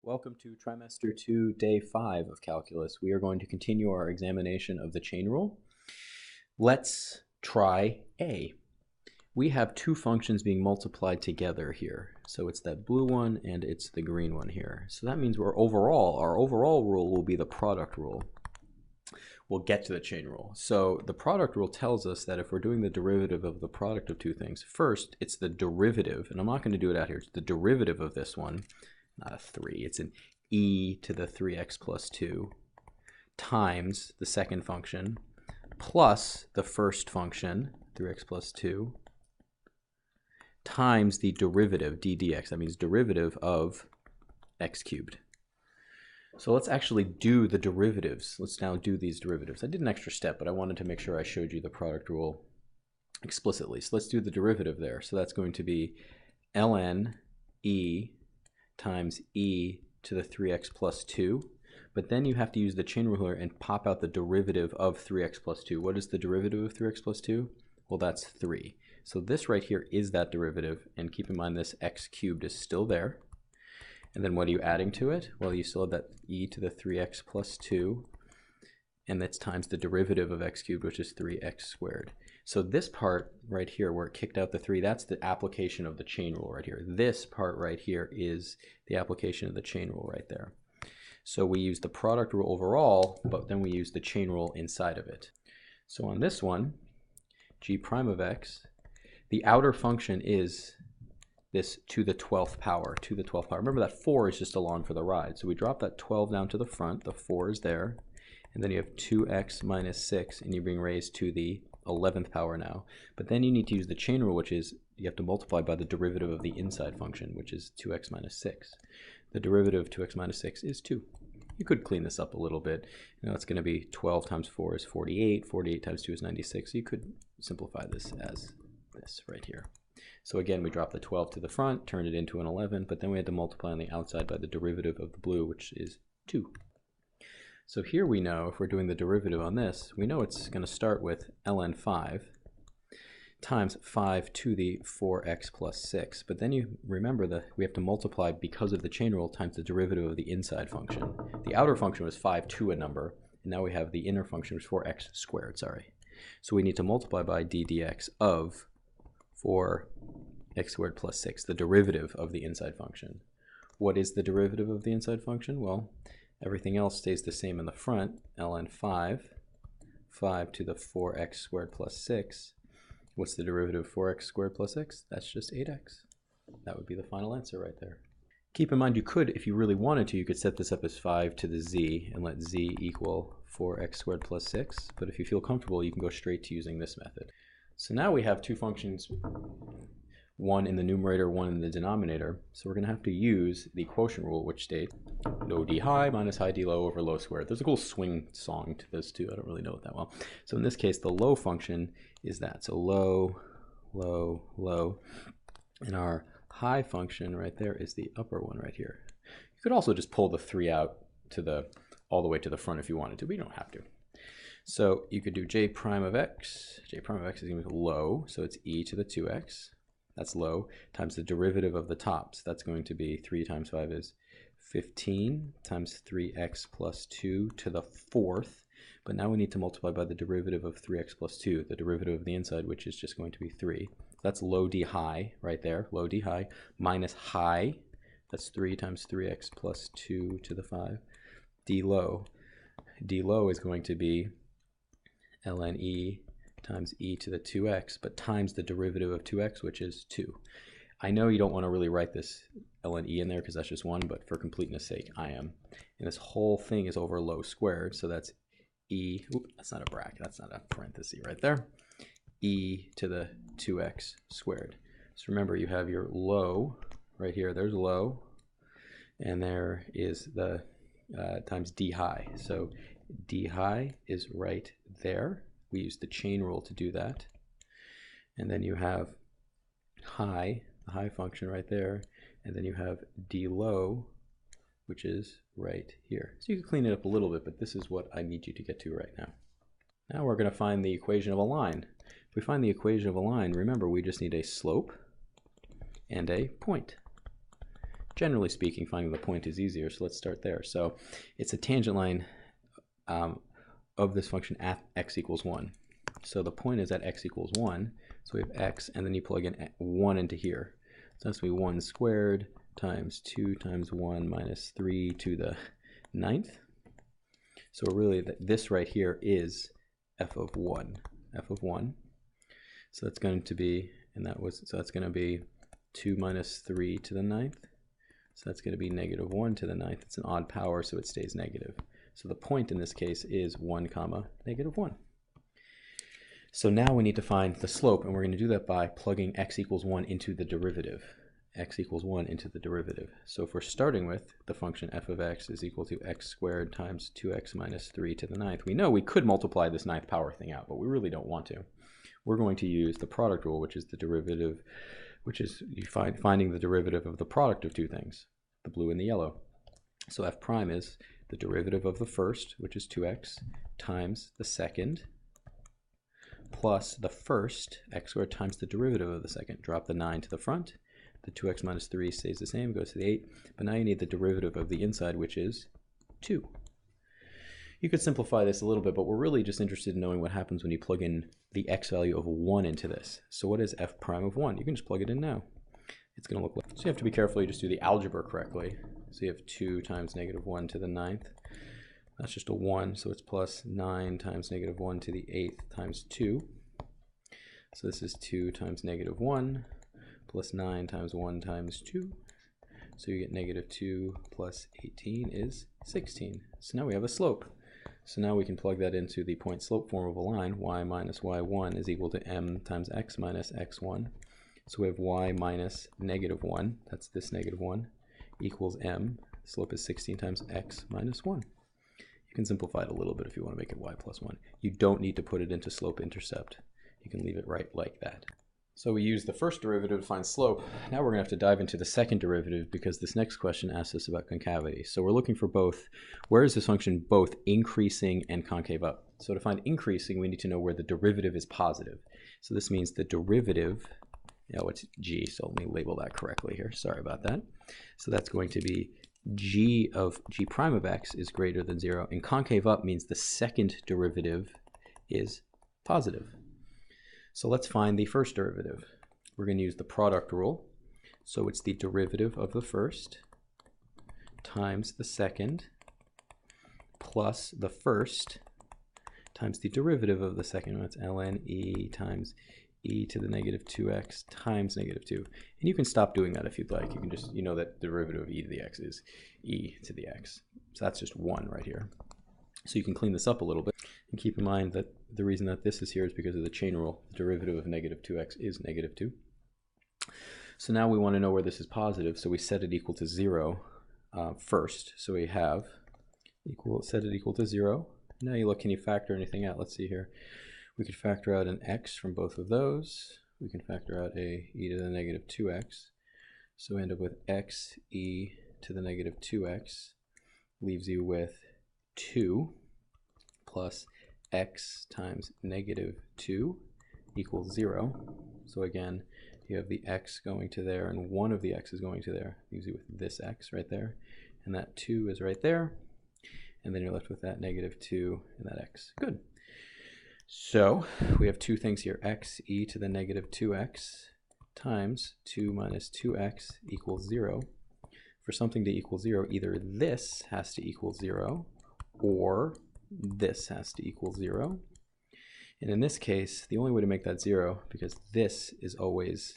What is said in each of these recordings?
Welcome to Trimester 2, Day 5 of Calculus. We are going to continue our examination of the chain rule. Let's try A. We have two functions being multiplied together here. So it's that blue one and it's the green one here. So that means our overall rule will be the product rule. We'll get to the chain rule. So the product rule tells us that if we're doing the derivative of the product of two things, first it's the derivative, and I'm not going to do it out here, it's the derivative of this one. Not a 3, it's an e to the 3x plus 2 times the second function plus the first function, 3x plus 2, times the derivative, d dx. That means derivative of x cubed. So let's actually do the derivatives. Let's now do these derivatives. I did an extra step, but I wanted to make sure I showed you the product rule explicitly. So let's do the derivative there. So that's going to be ln e times e to the 3x plus 2, but then you have to use the chain rule here and pop out the derivative of 3x plus 2. What is the derivative of 3x plus 2? Well, that's 3. So this right here is that derivative, and keep in mind this x cubed is still there. And then what are you adding to it? Well, you still have that e to the 3x plus 2, and that's times the derivative of x cubed, which is 3x squared. So this part right here where it kicked out the 3, that's the application of the chain rule right here. This part right here is the application of the chain rule right there. So we use the product rule overall, but then we use the chain rule inside of it. So on this one, g prime of x, the outer function is this to the 12th power, to the 12th power. Remember that 4 is just along for the ride. So we drop that 12 down to the front, the 4 is there, and then you have 2x minus 6, and you bring raised to the 11th power now. But then you need to use the chain rule, which is you have to multiply by the derivative of the inside function, which is 2x minus 6. The derivative of 2x minus 6 is 2. You could clean this up a little bit. You know, it's going to be 12 times 4 is 48. 48 times 2 is 96. You could simplify this as this right here. So again, we drop the 12 to the front, turned it into an 11, but then we had to multiply on the outside by the derivative of the blue, which is 2. So here we know, if we're doing the derivative on this, we know it's going to start with ln 5 times 5 to the 4x plus 6. But then you remember that we have to multiply, because of the chain rule, times the derivative of the inside function. The outer function was 5 to a number, and now we have the inner function, which is 4x squared, sorry. So we need to multiply by d dx of 4x squared plus 6, the derivative of the inside function. What is the derivative of the inside function? Well, everything else stays the same in the front. ln 5 to the 4x squared plus 6. What's the derivative of 4x squared plus 6? That's just 8x. That would be the final answer right there. Keep in mind, you could, if you really wanted to, you could set this up as 5 to the z and let z equal 4x squared plus 6. But if you feel comfortable, you can go straight to using this method. So now we have two functions, one in the numerator, one in the denominator. So we're going to have to use the quotient rule, which states low d high minus high d low over low squared. There's a cool swing song to this too. I don't really know it that well. So in this case, the low function is that. So low, low, low. And our high function right there is the upper one right here. You could also just pull the 3 out to all the way to the front if you wanted to, but you don't have to. So you could do j prime of x. J prime of x is going to be low, so it's e to the 2x. That's low, times the derivative of the tops. That's going to be 3 times 5 is 15 times 3x plus 2 to the 4th. But now we need to multiply by the derivative of 3x plus 2, the derivative of the inside, which is just going to be 3. That's low d high right there, low d high, minus high. That's 3 times 3x plus 2 to the 5. D low. D low is going to be ln e times e to the 2x, but times the derivative of 2x, which is 2. I know you don't want to really write this ln e in there because that's just 1, but for completeness sake, I am. And this whole thing is over low squared, so that's e, that's not a bracket, that's not a parenthesis right there, e to the 2x squared. So remember, you have your low right here, there's low, and there is the times d high. So d high is right there. We use the chain rule to do that. And then you have high, the high function right there, and then you have d low, which is right here. So you can clean it up a little bit, but this is what I need you to get to right now. Now we're going to find the equation of a line. If we find the equation of a line, remember we just need a slope and a point. generally speaking, finding the point is easier, so let's start there. So it's a tangent line of this function at x equals 1. So the point is at x equals 1, so we have x, and then you plug in 1 into here. So that's going to be 1 squared times 2 times 1 minus 3 to the 9th. So really this right here is f of 1. F of 1. So that's going to be, so that's going to be 2 minus 3 to the 9th. So that's going to be negative 1 to the 9th. It's an odd power, so it stays negative. So the point in this case is 1 comma negative 1. So now we need to find the slope, and we're going to do that by plugging x equals 1 into the derivative. X equals 1 into the derivative. So if we're starting with the function f of x is equal to x squared times 2x minus 3 to the 9th, we know we could multiply this 9th power thing out, but we really don't want to. We're going to use the product rule, which is the derivative, which is finding the derivative of the product of two things, the blue and the yellow. So f prime is the derivative of the first, which is 2x, times the second, plus the first, x squared, times the derivative of the second. Drop the 9 to the front. The 2x minus 3 stays the same, goes to the 8. But now you need the derivative of the inside, which is 2. You could simplify this a little bit, but we're really just interested in knowing what happens when you plug in the x value of 1 into this. So what is f prime of 1? You can just plug it in now. It's going to look like, so you have to be careful you just do the algebra correctly. So you have 2 times negative 1 to the 9th. That's just a 1, so it's plus 9 times negative 1 to the 8th times 2. So this is 2 times negative 1 plus 9 times 1 times 2. So you get negative 2 plus 18 is 16. So now we have a slope. So now we can plug that into the point slope form of a line. Y minus y1 is equal to m times x minus x1. So we have y minus negative 1, that's this negative 1, equals m. Slope is 16 times x minus 1. You can simplify it a little bit if you want to make it y plus 1. You don't need to put it into slope intercept. You can leave it right like that. So we use the first derivative to find slope. Now we're going to have to dive into the second derivative because this next question asks us about concavity. So we're looking for both, where is this function both increasing and concave up? So to find increasing, we need to know where the derivative is positive. So this means the derivative, it's g, so let me label that correctly here. Sorry about that. So that's going to be g of g prime of x is greater than 0. And concave up means the second derivative is positive. So let's find the first derivative. We're going to use the product rule. So it's the derivative of the first times the second plus the first times the derivative of the second. That's ln e times e to the negative 2x times negative 2. And you can stop doing that if you'd like. You can just, you know that the derivative of e to the x is e to the x. So that's just 1 right here. So you can clean this up a little bit. And keep in mind that the reason that this is here is because of the chain rule. The derivative of negative 2x is negative 2. So now we want to know where this is positive, so we set it equal to 0 first. So we have set it equal to 0. Now you look, can you factor anything out? Let's see here. We could factor out an x from both of those. We can factor out a e to the negative 2x. So we end up with x e to the negative 2x leaves you with 2 plus x times negative 2 equals 0. So again, you have the x going to there, and one of the x is going to there. Leaves you with this x right there, and that 2 is right there. And then you're left with that negative 2 and that x. Good. So we have two things here, x e to the negative 2x times 2 minus 2x equals 0. For something to equal 0, either this has to equal 0 or this has to equal 0. And in this case, the only way to make that 0, because this is always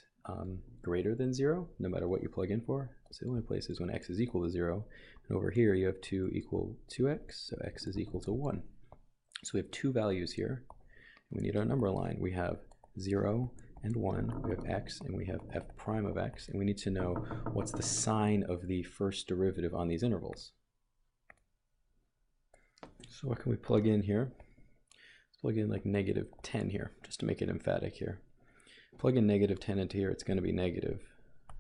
greater than 0, no matter what you plug in for. So the only place is when x is equal to 0. And over here, you have 2 equal 2x, so x is equal to 1. So we have two values here. We need our number line. We have 0 and 1. We have x, and we have f prime of x. And we need to know what's the sign of the first derivative on these intervals. So what can we plug in here? Let's plug in like negative 10 here, just to make it emphatic here. Plug in negative 10 into here, it's going to be negative.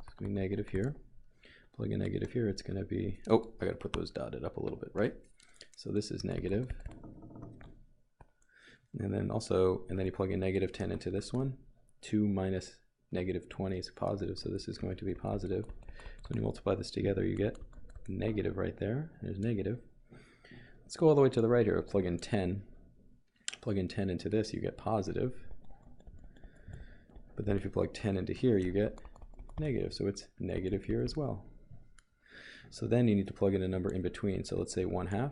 It's going to be negative here. Plug in negative here, it's going to be, oh, I got to put those dotted up a little bit, right? So this is negative. And then also, and then you plug in negative 10 into this one. 2 minus negative 20 is positive, so this is going to be positive. So when you multiply this together, you get negative right there. There's negative. Let's go all the way to the right here. Plug in 10. Plug in 10 into this, you get positive. But then if you plug 10 into here, you get negative. So it's negative here as well. So then you need to plug in a number in between. So let's say 1/2.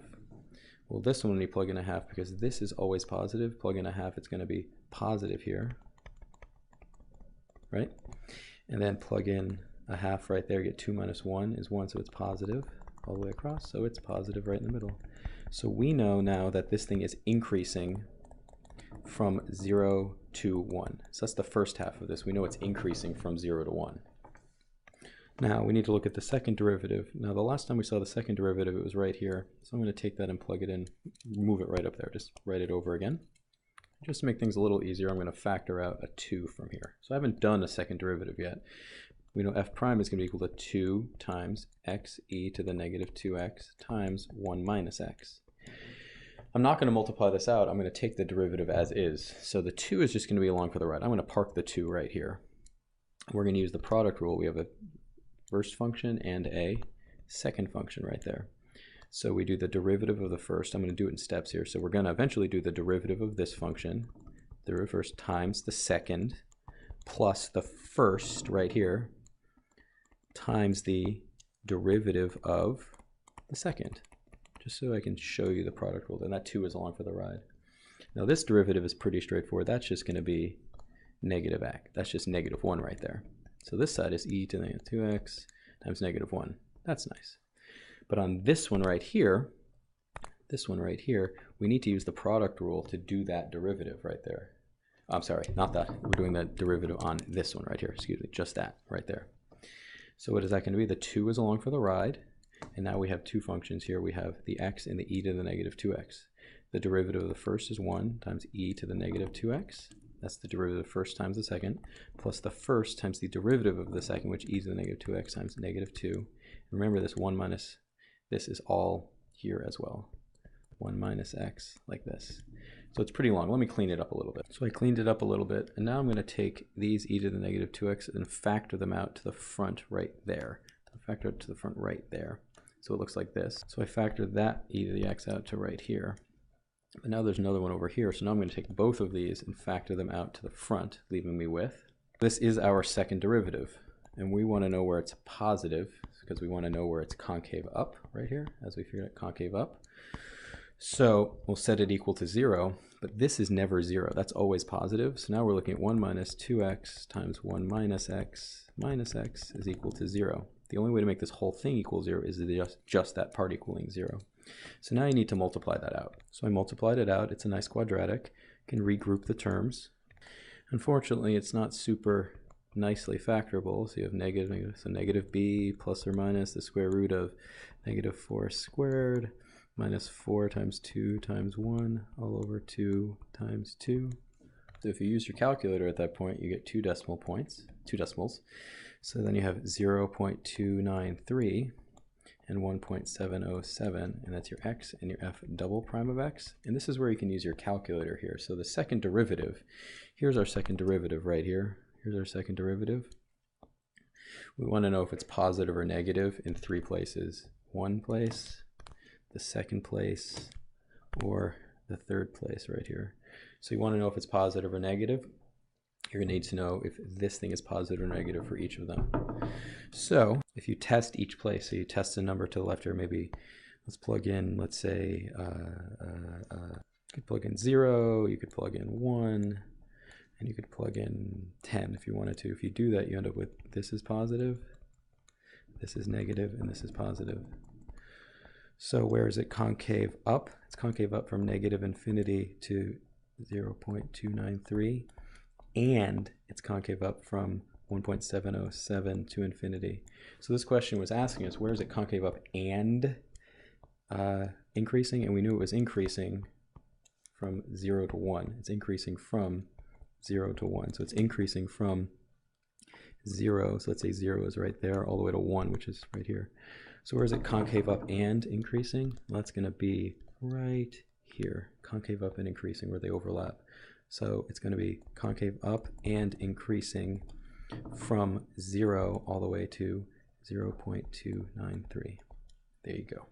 Well, this one, when you plug in a half, because this is always positive, plug in a half, it's going to be positive here, right? And then plug in a half right there, get 2 minus 1 is 1, so it's positive all the way across, so it's positive right in the middle. So we know now that this thing is increasing from 0 to 1. So that's the first half of this. We know it's increasing from 0 to 1. Now we need to look at the second derivative. Now the last time we saw the second derivative, it was right here. So I'm going to take that and plug it in, move it right up there, just write it over again. Just to make things a little easier, I'm going to factor out a 2 from here. So I haven't done a second derivative yet. We know f prime is going to be equal to 2 times x e to the negative 2x times 1 minus x. I'm not going to multiply this out. I'm going to take the derivative as is. So the 2 is just going to be along for the ride. I'm going to park the 2 right here. We're going to use the product rule. We have a first function and a second function right there. So we do the derivative of the first. I'm going to do it in steps here. So we're going to eventually do the derivative of this function, the first times the second, plus the first right here, times the derivative of the second, just so I can show you the product rule. And that 2 is along for the ride. Now this derivative is pretty straightforward. That's just going to be negative x. That's just negative 1 right there. So this side is e to the negative 2x times negative 1. That's nice. But on this one right here, we need to use the product rule to do that derivative right there. I'm sorry, not that. We're doing the derivative on this one right here. Excuse me, just that right there. So what is that going to be? The 2 is along for the ride. And now we have two functions here. We have the x and the e to the negative 2x. The derivative of the first is 1 times e to the negative 2x. That's the derivative of the first times the second, plus the first times the derivative of the second, which e to the negative 2x times negative 2. Remember this 1 minus, this is all here as well. 1 minus x, like this. So it's pretty long. Let me clean it up a little bit. So I cleaned it up a little bit, and now I'm going to take these e to the negative 2x and factor them out to the front right there. Factor it to the front right there. So it looks like this. So I factored that e to the x out to right here. But now there's another one over here, so now I'm going to take both of these and factor them out to the front, leaving me with, this is our second derivative, and we want to know where it's positive, because we want to know where it's concave up, right here, as we figured out concave up. So we'll set it equal to 0, but this is never 0, that's always positive, so now we're looking at 1 minus 2x times 1 minus x is equal to 0. The only way to make this whole thing equal 0 is just that part equaling 0. So now you need to multiply that out. So I multiplied it out. It's a nice quadratic. You can regroup the terms. Unfortunately, it's not super nicely factorable. So you have negative, so negative b plus or minus the square root of negative 4 squared minus 4 times 2 times 1 all over 2 times 2. So if you use your calculator at that point, you get 2 decimal points, 2 decimals. So then you have 0.293 and 1.707, and that's your x and your f double prime of x. And this is where you can use your calculator here. So the second derivative, here's our second derivative right here. Here's our second derivative. We want to know if it's positive or negative in 3 places. One place, the second place, or the third place right here. So you want to know if it's positive or negative. You're going to need to know if this thing is positive or negative for each of them. So if you test each place, so you test a number to the left here, maybe let's plug in, let's say, you could plug in 0, you could plug in 1, and you could plug in 10 if you wanted to. If you do that, you end up with this is positive, this is negative, and this is positive. So where is it concave up? It's concave up from negative infinity to 0.293. And it's concave up from 1.707 to infinity. So this question was asking us, where is it concave up and increasing? And we knew it was increasing from 0 to 1. It's increasing from 0 to 1. So it's increasing from 0, so let's say 0 is right there, all the way to 1, which is right here. So where is it concave up and increasing? Well, that's going to be right here, concave up and increasing, where they overlap. So it's going to be concave up and increasing from 0 all the way to 0.293. There you go.